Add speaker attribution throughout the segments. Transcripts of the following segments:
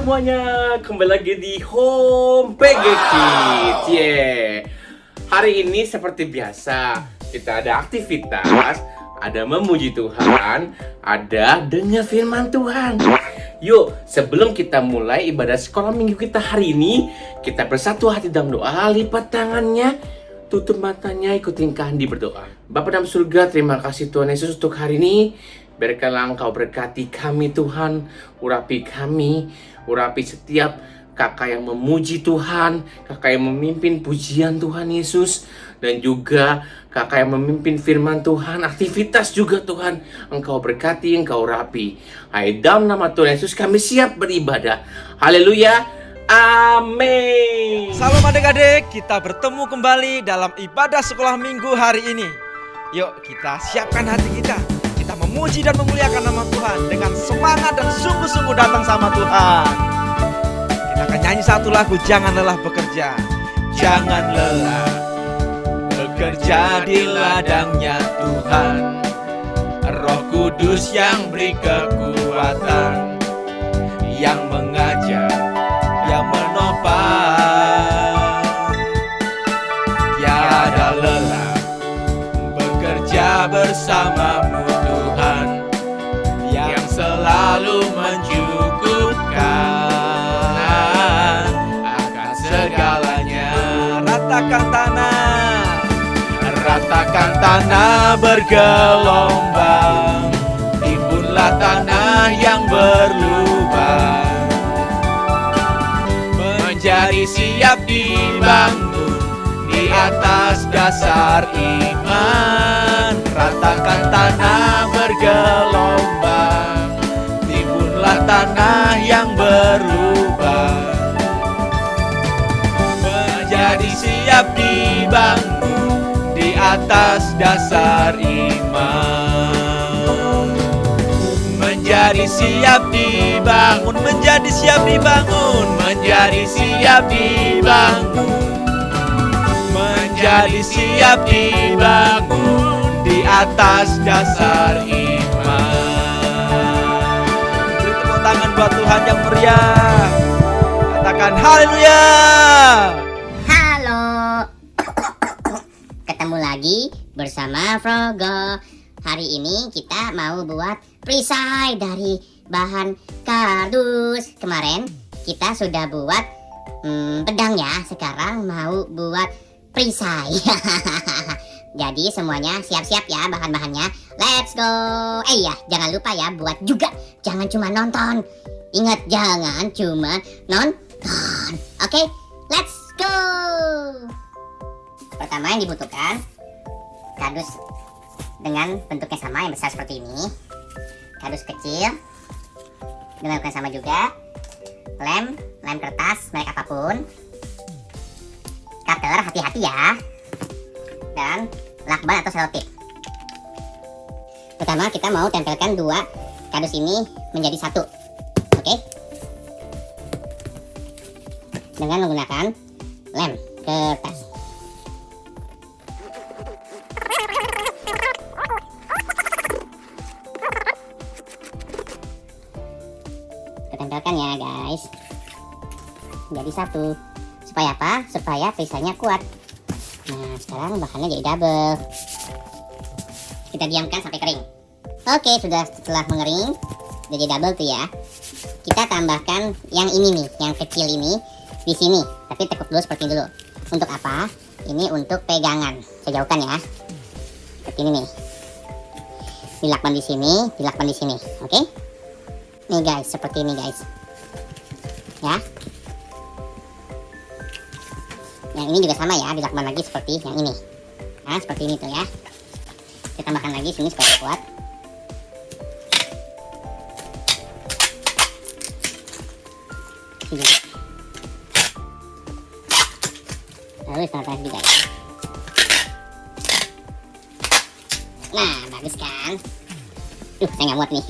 Speaker 1: semuanya, kembali lagi di Home PG Kids. Hari ini seperti biasa, kita ada aktivitas, ada memuji Tuhan, ada dengar firman Tuhan. Yuk, sebelum kita mulai ibadah sekolah minggu kita hari ini, kita bersatu hati dalam doa, lipat tangannya, tutup matanya, ikutin Kandi berdoa. Bapa dalam surga, terima kasih Tuhan Yesus untuk hari ini. Biarkanlah Engkau berkati kami Tuhan, urapi kami, urapi setiap kakak yang memuji Tuhan, kakak yang memimpin pujian Tuhan Yesus, dan juga kakak yang memimpin firman Tuhan, aktivitas juga Tuhan. Engkau berkati, Engkau urapi. Hai, dalam nama Tuhan Yesus kami siap beribadah. Haleluya, amin.
Speaker 2: Salam adik-adik, kita bertemu kembali dalam ibadah sekolah minggu hari ini. Yuk kita siapkan hati kita memuji dan memuliakan nama Tuhan dengan semangat dan sungguh-sungguh datang sama Tuhan. Kita akan nyanyi satu lagu, jangan lelah bekerja. Jangan lelah bekerja di ladangnya Tuhan. Roh Kudus yang beri kekuatan, yang mengajar, yang menopang. Tiada lelah bekerja bersamamu Tuhan, yang selalu mencukupkan akan segalanya. Ratakan tanah bergelombang, timbunlah tanah yang berlubang, menjadi siap dibangun di atas dasar iman. Ratakan tanah bergelombang, timbunlah tanah yang berlubang, menjadi siap dibangun di atas dasar iman. Menjadi siap dibangun, menjadi siap dibangun, menjadi siap dibangun, menjadi siap dibangun di atas dasar iman. Beri tepuk tangan buat Tuhan yang meriah. Katakan haleluya.
Speaker 3: Halo, ketemu lagi bersama Frogo. Hari ini kita mau buat perisai dari bahan kardus. Kemarin kita sudah buat pedang ya, sekarang mau buat perisai. Jadi semuanya siap-siap ya bahan-bahannya. Let's go. Iya, jangan lupa ya buat juga. Jangan cuma nonton. Ingat, jangan cuma nonton. Oke, let's go. Pertama yang dibutuhkan kardus dengan bentuknya sama, yang besar seperti ini. Kardus kecil dengan bentuknya sama juga. Lem kertas merek apapun. Cutter, hati-hati ya. Dan lakban atau selotip. Pertama kita mau tempelkan dua kardus ini menjadi satu. Oke? Dengan menggunakan lem kertas. Kita tempelkan ya guys, jadi satu. Supaya apa? Supaya perisainya kuat. Nah, sekarang bahannya jadi double. Kita diamkan sampai kering. Oke, setelah mengering jadi double tuh ya. Kita tambahkan yang ini nih, yang kecil ini di sini. Tapi tekuk dulu seperti dulu. Untuk apa? Ini untuk pegangan. Saya jauhkan ya. Seperti ini nih. Dilakban di sini, dilakban di sini. Oke? Nih guys, seperti ini guys. Ya. Yang ini juga sama ya, dilakban lagi seperti yang ini. Nah, seperti ini tuh ya. Kita tambahkan lagi sini supaya kuat. Ini juga. Lalu setengah juga ya. Nah, bagus kan? Saya nggak muat nih.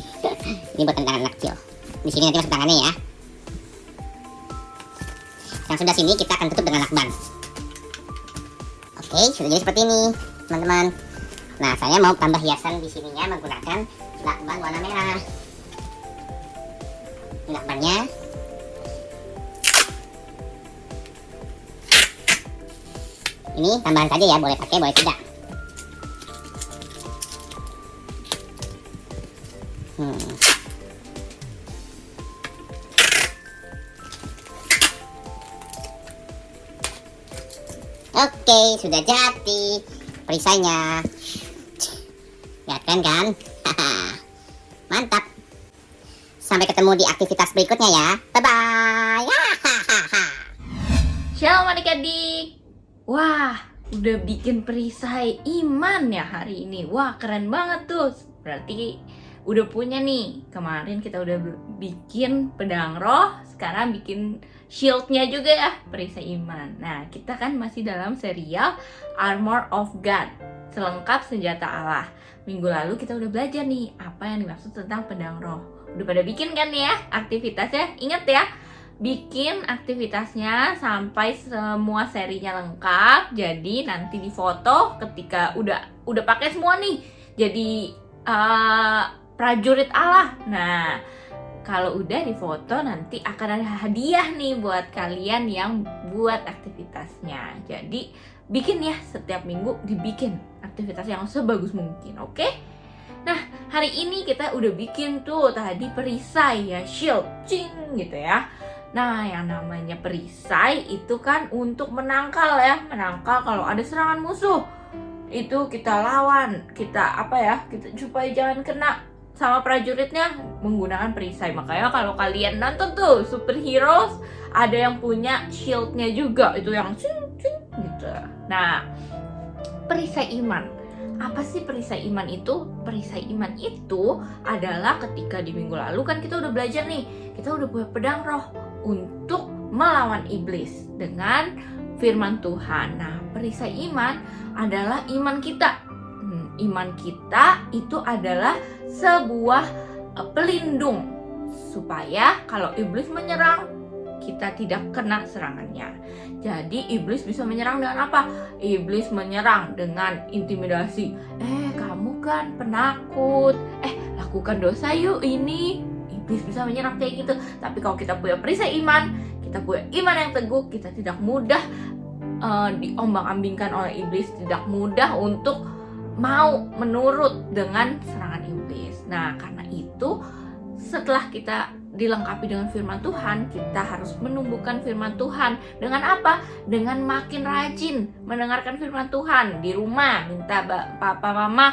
Speaker 3: Ini buat tangan anak kecil. Di sini nanti masuk tangannya ya. Yang sebelah sini kita akan tutup dengan lakban. Oke, sudah jadi seperti ini, teman-teman. Nah, saya mau tambah hiasan di sininya menggunakan lakban warna merah. Ini lakbannya. Ini tambahan saja ya, boleh pakai boleh tidak. Oke, sudah jadi perisainya. Ya kan? Mantap. Sampai ketemu di aktivitas berikutnya ya. Bye-bye.
Speaker 4: Shalom adik-adik. Wah, udah bikin perisai iman ya hari ini. Wah, keren banget tuh. Berarti udah punya nih. Kemarin kita udah bikin pedang roh, sekarang bikin shieldnya juga ya, perisai iman. Nah, kita kan masih dalam serial Armor of God, selengkap senjata Allah. Minggu lalu kita udah belajar nih apa yang dimaksud tentang pedang roh. Udah pada bikin kan ya aktivitasnya? Ingat ya, bikin aktivitasnya sampai semua serinya lengkap. Jadi nanti difoto ketika udah pakai semua nih. Jadi prajurit Allah. Nah, kalau udah difoto nanti akan ada hadiah nih buat kalian yang buat aktivitasnya. Jadi bikin ya, setiap minggu dibikin aktivitas yang sebagus mungkin, oke? Nah, hari ini kita udah bikin tuh tadi perisai ya, shield, cing gitu ya. Nah, yang namanya perisai itu kan untuk menangkal ya, menangkal kalau ada serangan musuh. Itu kita lawan, kita supaya jangan kena sama prajuritnya menggunakan perisai. Makanya kalau kalian nonton tuh superheroes, ada yang punya shieldnya juga, itu yang cing gitu. Nah, perisai iman. Apa sih perisai iman itu? Perisai iman itu adalah ketika di minggu lalu kan kita udah belajar nih, kita udah punya pedang roh untuk melawan iblis dengan firman Tuhan. Nah, perisai iman adalah iman kita. Iman kita itu adalah sebuah pelindung supaya kalau iblis menyerang kita tidak kena serangannya. Jadi iblis bisa menyerang dengan apa? Iblis menyerang dengan intimidasi. Kamu kan penakut. Lakukan dosa yuk ini. Iblis bisa menyerang kayak gitu. Tapi kalau kita punya perisai iman, kita punya iman yang teguh, kita tidak mudah diombang-ambingkan oleh iblis, tidak mudah untuk mau menurut dengan serangan iblis. Nah, karena itu setelah kita dilengkapi dengan firman Tuhan, kita harus menumbuhkan firman Tuhan. Dengan apa? Dengan makin rajin mendengarkan firman Tuhan di rumah. Minta papa mama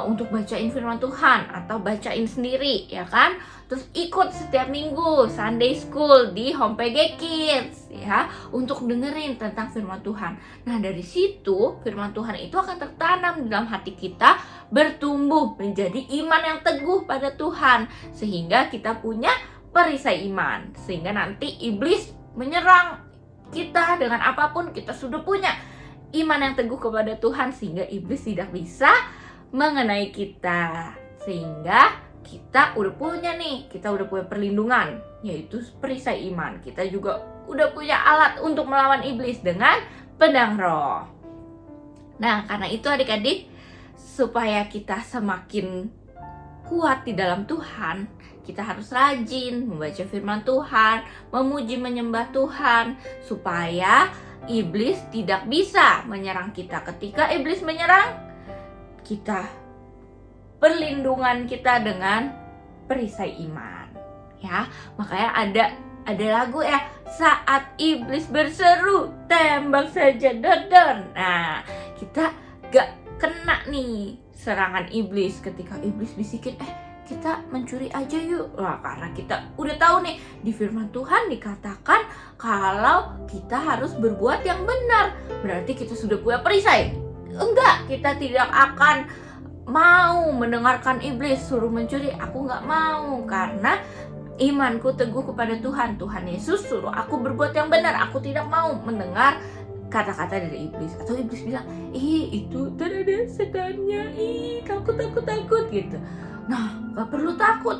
Speaker 4: untuk bacain firman Tuhan atau bacain sendiri, ya kan? Terus ikut setiap minggu Sunday School di Home PG Kids ya, untuk dengerin tentang firman Tuhan. Nah, dari situ firman Tuhan itu akan tertanam di dalam hati kita, bertumbuh menjadi iman yang teguh pada Tuhan, sehingga kita punya perisai iman, sehingga nanti iblis menyerang kita dengan apapun, kita sudah punya iman yang teguh kepada Tuhan, sehingga iblis tidak bisa mengenai kita. Sehingga kita udah punya perlindungan, yaitu perisai iman. Kita juga udah punya alat untuk melawan iblis dengan pedang roh. Nah, karena itu adik-adik, supaya kita semakin kuat di dalam Tuhan, kita harus rajin membaca firman Tuhan, memuji menyembah Tuhan, supaya iblis tidak bisa menyerang kita. Ketika iblis menyerang, kita perlindungan kita dengan perisai iman, ya. Makanya ada lagu ya, saat iblis berseru, tembak saja dodon. Nah, kita gak kena nih serangan iblis ketika iblis bisikin, kita mencuri aja yuk. Nah, karena kita udah tahu nih di firman Tuhan dikatakan kalau kita harus berbuat yang benar. Berarti kita sudah punya perisai. Enggak, kita tidak akan mau mendengarkan iblis suruh mencuri. Aku gak mau, karena imanku teguh kepada Tuhan. Tuhan Yesus suruh aku berbuat yang benar. Aku tidak mau mendengar kata-kata dari iblis. Atau iblis bilang, itu ada setannya, takut gitu. Nah, gak perlu takut.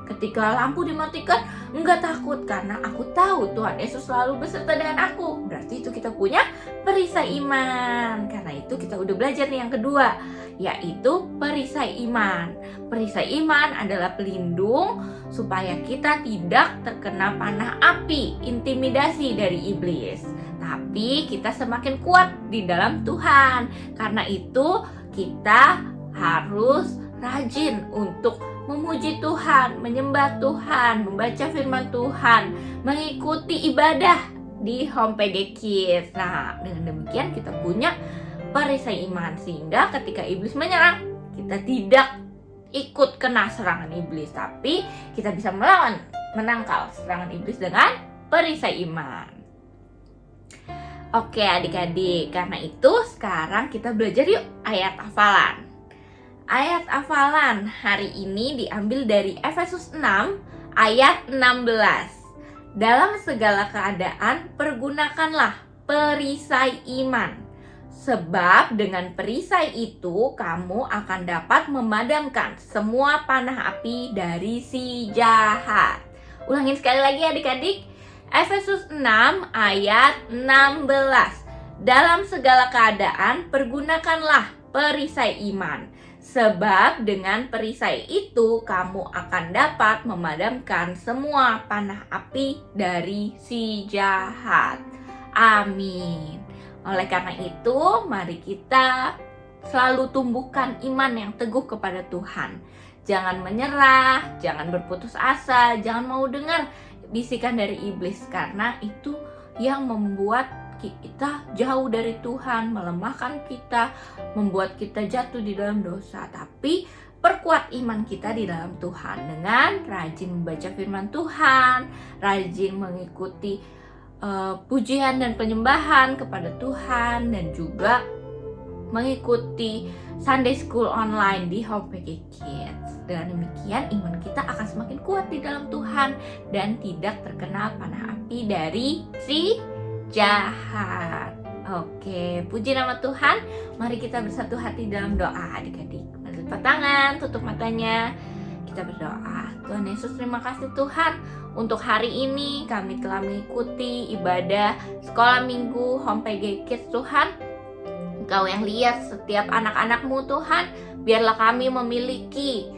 Speaker 4: Ketika lampu dimatikan, enggak takut, karena aku tahu Tuhan Yesus selalu beserta dengan aku. Berarti itu kita punya perisai iman. Karena itu kita udah belajar nih yang kedua, yaitu perisai iman. Perisai iman adalah pelindung supaya kita tidak terkena panah api, intimidasi dari iblis. Tapi tapi kita semakin kuat di dalam Tuhan. Karena itu kita harus rajin untuk memuji Tuhan, menyembah Tuhan, membaca firman Tuhan, mengikuti ibadah di Home PG Kids. Nah, dengan demikian kita punya perisai iman, sehingga ketika iblis menyerang, kita tidak ikut kena serangan iblis, tapi kita bisa menangkal serangan iblis dengan perisai iman. Oke adik-adik, karena itu sekarang kita belajar yuk ayat hafalan. Ayat hafalan hari ini diambil dari Efesus 6 ayat 16. Dalam segala keadaan pergunakanlah perisai iman, sebab dengan perisai itu kamu akan dapat memadamkan semua panah api dari si jahat. Ulangin sekali lagi adik-adik. Efesus 6 ayat 16. Dalam segala keadaan pergunakanlah perisai iman, sebab dengan perisai itu kamu akan dapat memadamkan semua panah api dari si jahat. Amin. Oleh karena itu, mari kita selalu tumbuhkan iman yang teguh kepada Tuhan. Jangan menyerah, jangan berputus asa, jangan mau dengar bisikan dari iblis, karena itu yang membuat kita jauh dari Tuhan, melemahkan kita, membuat kita jatuh di dalam dosa. Tapi perkuat iman kita di dalam Tuhan dengan rajin membaca firman Tuhan, rajin mengikuti pujian dan penyembahan kepada Tuhan, dan juga mengikuti Sunday School online di Home PG Kids. Dengan demikian iman kita akan semakin kuat di dalam Tuhan dan tidak terkena panah api dari si jahat. Oke, puji nama Tuhan. Mari kita bersatu hati dalam doa adik-adik. Mari lipat tangan, tutup matanya. Kita berdoa. Tuhan Yesus, terima kasih Tuhan untuk hari ini kami telah mengikuti ibadah sekolah minggu Home PG Kids. Tuhan, Engkau yang lihat setiap anak-anak-Mu Tuhan. Biarlah kami memiliki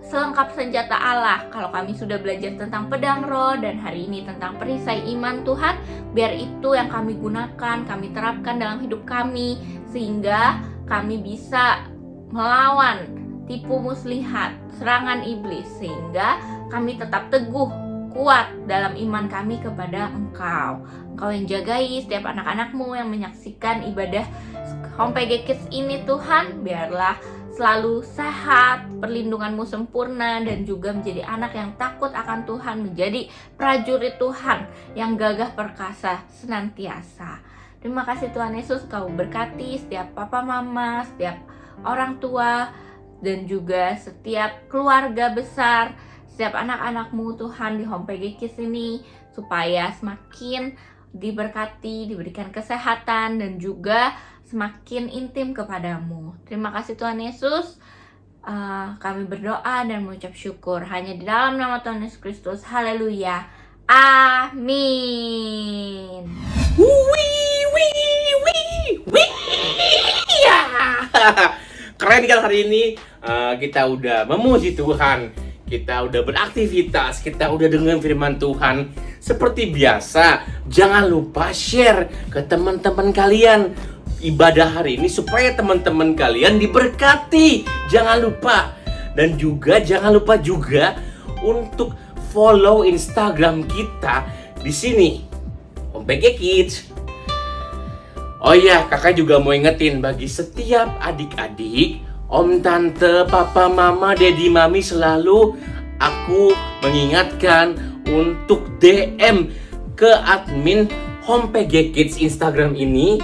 Speaker 4: selengkap senjata Allah. Kalau kami sudah belajar tentang pedang roh dan hari ini tentang perisai iman Tuhan, biar itu yang kami gunakan, kami terapkan dalam hidup kami, sehingga kami bisa melawan tipu muslihat, serangan iblis, sehingga kami tetap teguh, kuat dalam iman kami kepada Engkau. Engkau yang jagai setiap anak-anak-Mu yang menyaksikan ibadah Home PG Kids ini Tuhan. Biarlah selalu sehat, perlindungan-Mu sempurna, dan juga menjadi anak yang takut akan Tuhan, menjadi prajurit Tuhan yang gagah perkasa senantiasa. Terima kasih Tuhan Yesus, Kau berkati setiap papa mama, setiap orang tua, dan juga setiap keluarga besar, setiap anak-anak-Mu Tuhan di Home PG Kids ini, supaya semakin diberkati, diberikan kesehatan, dan juga semakin intim kepadamu. Terima kasih Tuhan Yesus. Kami berdoa dan mengucap syukur hanya di dalam nama Tuhan Yesus Kristus. Haleluya. Amin.
Speaker 1: Keren kan hari ini kita udah memuji Tuhan, kita udah beraktivitas, kita udah dengar firman Tuhan. Seperti biasa, jangan lupa share ke teman-teman kalian ibadah hari ini supaya teman-teman kalian diberkati. Jangan lupa. Dan juga jangan lupa juga untuk follow Instagram kita di sini, Home PG Kids. Oh iya, kakak juga mau ingetin bagi setiap adik-adik, om, tante, papa, mama, daddy, mami, selalu aku mengingatkan untuk DM ke admin Home PG Kids Instagram ini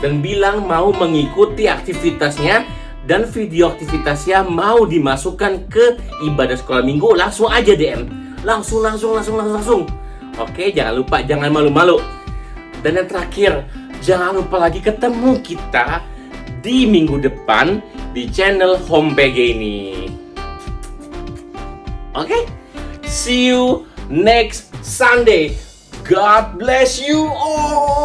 Speaker 1: dan bilang mau mengikuti aktivitasnya dan video aktivitasnya mau dimasukkan ke ibadah sekolah minggu. Langsung aja DM, langsung. Oke, jangan lupa, jangan malu-malu. Dan yang terakhir, jangan lupa lagi ketemu kita di minggu depan di channel Home PG ini. Oke, see you next Sunday. God bless you all.